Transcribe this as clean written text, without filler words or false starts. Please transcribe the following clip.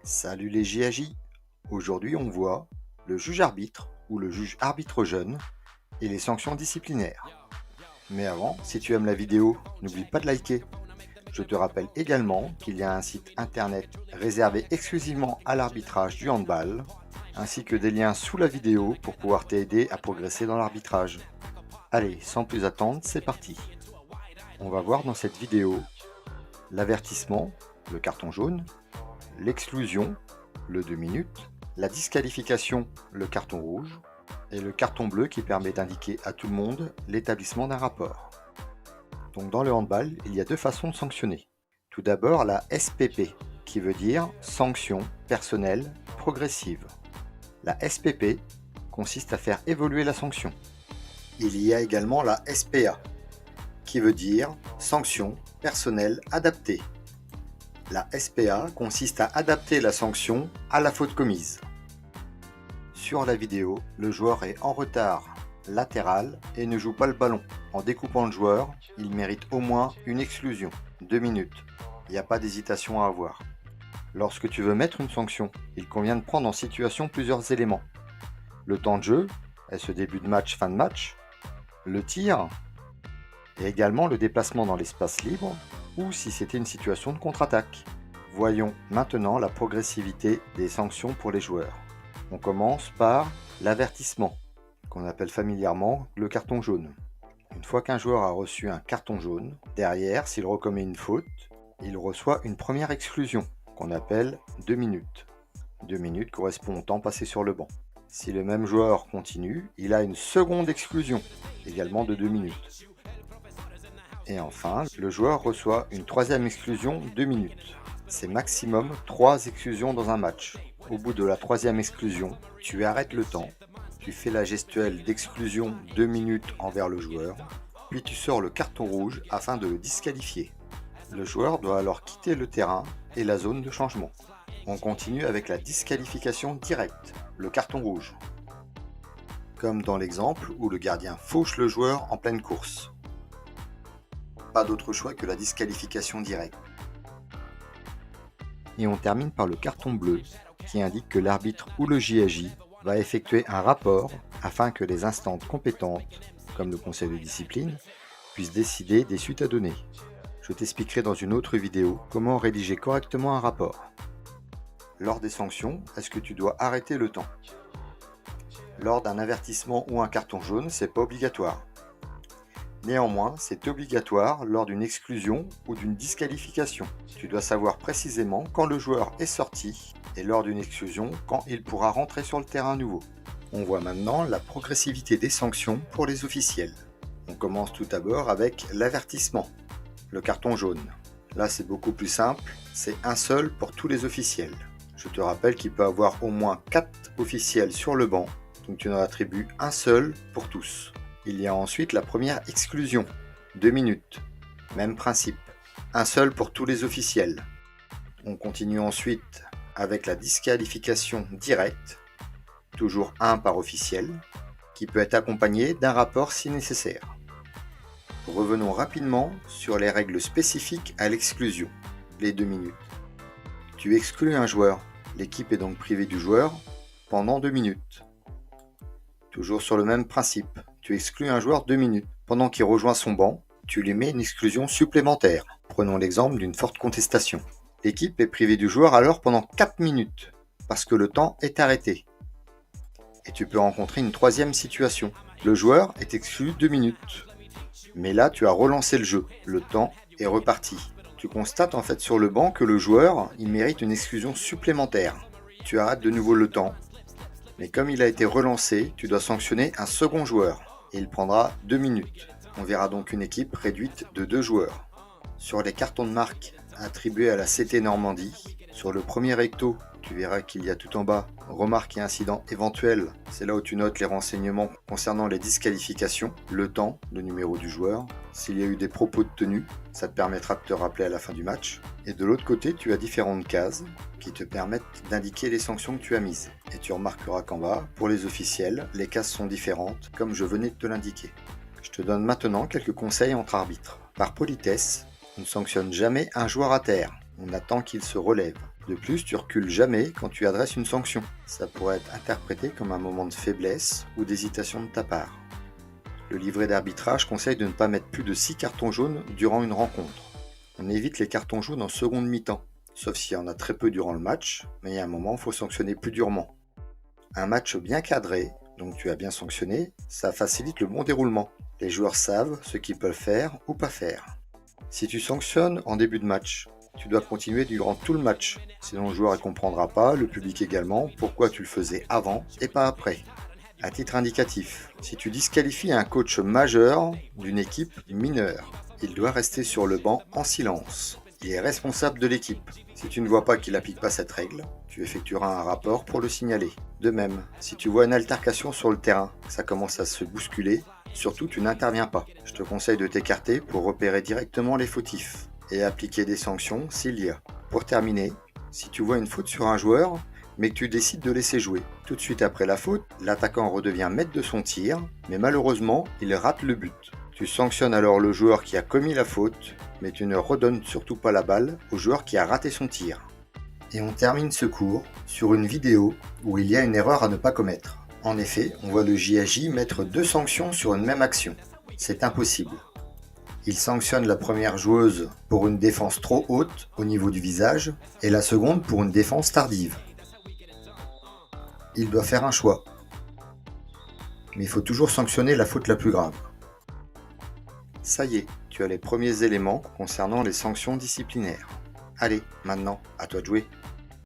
Salut les JAJ. Aujourd'hui on voit le juge arbitre ou le juge arbitre jeune et les sanctions disciplinaires. Mais avant, si tu aimes la vidéo, n'oublie pas de liker. Je te rappelle également qu'il y a un site internet réservé exclusivement à l'arbitrage du handball, ainsi que des liens sous la vidéo pour pouvoir t'aider à progresser dans l'arbitrage. Allez, sans plus attendre, c'est parti. On va voir dans cette vidéo l'avertissement, le carton jaune, l'exclusion, le 2 minutes, la disqualification, le carton rouge, et le carton bleu qui permet d'indiquer à tout le monde l'établissement d'un rapport. Donc dans le handball, il y a deux façons de sanctionner. Tout d'abord la SPP, qui veut dire sanction personnelle progressive. La SPP consiste à faire évoluer la sanction. Il y a également la SPA, qui veut dire sanction personnelle adaptée. La SPA consiste à adapter la sanction à la faute commise. Sur la vidéo, le joueur est en retard latéral et ne joue pas le ballon. En découpant le joueur, il mérite au moins une exclusion, 2 minutes. Il n'y a pas d'hésitation à avoir. Lorsque tu veux mettre une sanction, il convient de prendre en situation plusieurs éléments. Le temps de jeu, est-ce début de match, fin de match, le tir, et également le déplacement dans l'espace libre, ou si c'était une situation de contre-attaque. Voyons maintenant la progressivité des sanctions pour les joueurs. On commence par l'avertissement, qu'on appelle familièrement le carton jaune. Une fois qu'un joueur a reçu un carton jaune, derrière, s'il recommet une faute, il reçoit une première exclusion, qu'on appelle 2 minutes. 2 minutes correspond au temps passé sur le banc. Si le même joueur continue, il a une seconde exclusion, également de 2 minutes. Et enfin, le joueur reçoit une troisième exclusion 2 minutes. C'est maximum 3 exclusions dans un match. Au bout de la troisième exclusion, tu arrêtes le temps, tu fais la gestuelle d'exclusion 2 minutes envers le joueur, puis tu sors le carton rouge afin de le disqualifier. Le joueur doit alors quitter le terrain et la zone de changement. On continue avec la disqualification directe, le carton rouge. Comme dans l'exemple où le gardien fauche le joueur en pleine course. Pas d'autre choix que la disqualification directe. Et on termine par le carton bleu qui indique que l'arbitre ou le JAJ va effectuer un rapport afin que les instances compétentes, comme le conseil de discipline, puissent décider des suites à donner. Je t'expliquerai dans une autre vidéo comment rédiger correctement un rapport. Lors des sanctions, est-ce que tu dois arrêter le temps? Lors d'un avertissement ou un carton jaune, c'est pas obligatoire. Néanmoins, c'est obligatoire lors d'une exclusion ou d'une disqualification. Tu dois savoir précisément quand le joueur est sorti et lors d'une exclusion, quand il pourra rentrer sur le terrain à nouveau. On voit maintenant la progressivité des sanctions pour les officiels. On commence tout d'abord avec l'avertissement, le carton jaune. Là, c'est beaucoup plus simple, c'est un seul pour tous les officiels. Je te rappelle qu'il peut y avoir au moins 4 officiels sur le banc, donc tu en attribues un seul pour tous. Il y a ensuite la première exclusion, 2 minutes. Même principe, un seul pour tous les officiels. On continue ensuite avec la disqualification directe, toujours un par officiel, qui peut être accompagné d'un rapport si nécessaire. Revenons rapidement sur les règles spécifiques à l'exclusion, les 2 minutes. Tu exclus un joueur, l'équipe est donc privée du joueur pendant 2 minutes. Toujours sur le même principe. Tu exclus un joueur 2 minutes. Pendant qu'il rejoint son banc, tu lui mets une exclusion supplémentaire. Prenons l'exemple d'une forte contestation. L'équipe est privée du joueur alors pendant 4 minutes, parce que le temps est arrêté. Et tu peux rencontrer une troisième situation. Le joueur est exclu 2 minutes. Mais là, tu as relancé le jeu. Le temps est reparti. Tu constates en fait sur le banc que le joueur, il mérite une exclusion supplémentaire. Tu arrêtes de nouveau le temps. Mais comme il a été relancé, tu dois sanctionner un second joueur. Et il prendra 2 minutes. On verra donc une équipe réduite de 2 joueurs. Sur les cartons de marque attribués à la CT Normandie, sur le premier recto, tu verras qu'il y a tout en bas « Remarques et incidents éventuels ». C'est là où tu notes les renseignements concernant les disqualifications, le temps, le numéro du joueur, s'il y a eu des propos de tenue, ça te permettra de te rappeler à la fin du match. Et de l'autre côté, tu as différentes cases qui te permettent d'indiquer les sanctions que tu as mises. Et tu remarqueras qu'en bas, pour les officiels, les cases sont différentes, comme je venais de te l'indiquer. Je te donne maintenant quelques conseils entre arbitres. Par politesse, on ne sanctionne jamais un joueur à terre. On attend qu'il se relève. De plus, tu recules jamais quand tu adresses une sanction. Ça pourrait être interprété comme un moment de faiblesse ou d'hésitation de ta part. Le livret d'arbitrage conseille de ne pas mettre plus de 6 cartons jaunes durant une rencontre. On évite les cartons jaunes en seconde mi-temps, sauf s'il y en a très peu durant le match, mais il y a un moment, il faut sanctionner plus durement. Un match bien cadré, donc tu as bien sanctionné, ça facilite le bon déroulement. Les joueurs savent ce qu'ils peuvent faire ou pas faire. Si tu sanctionnes en début de match, tu dois continuer durant tout le match, sinon le joueur ne comprendra pas, le public également, pourquoi tu le faisais avant et pas après. À titre indicatif, si tu disqualifies un coach majeur d'une équipe mineure, il doit rester sur le banc en silence. Il est responsable de l'équipe. Si tu ne vois pas qu'il n'applique pas cette règle, tu effectueras un rapport pour le signaler. De même, si tu vois une altercation sur le terrain, ça commence à se bousculer, surtout tu n'interviens pas. Je te conseille de t'écarter pour repérer directement les fautifs et appliquer des sanctions s'il y a. Pour terminer, si tu vois une faute sur un joueur, mais que tu décides de laisser jouer. Tout de suite après la faute, l'attaquant redevient maître de son tir, mais malheureusement, il rate le but. Tu sanctionnes alors le joueur qui a commis la faute, mais tu ne redonnes surtout pas la balle au joueur qui a raté son tir. Et on termine ce cours sur une vidéo où il y a une erreur à ne pas commettre. En effet, on voit le JAJ mettre 2 sanctions sur une même action. C'est impossible. Il sanctionne la première joueuse pour une défense trop haute au niveau du visage et la seconde pour une défense tardive. Il doit faire un choix. Mais il faut toujours sanctionner la faute la plus grave. Ça y est, tu as les premiers éléments concernant les sanctions disciplinaires. Allez, maintenant, à toi de jouer.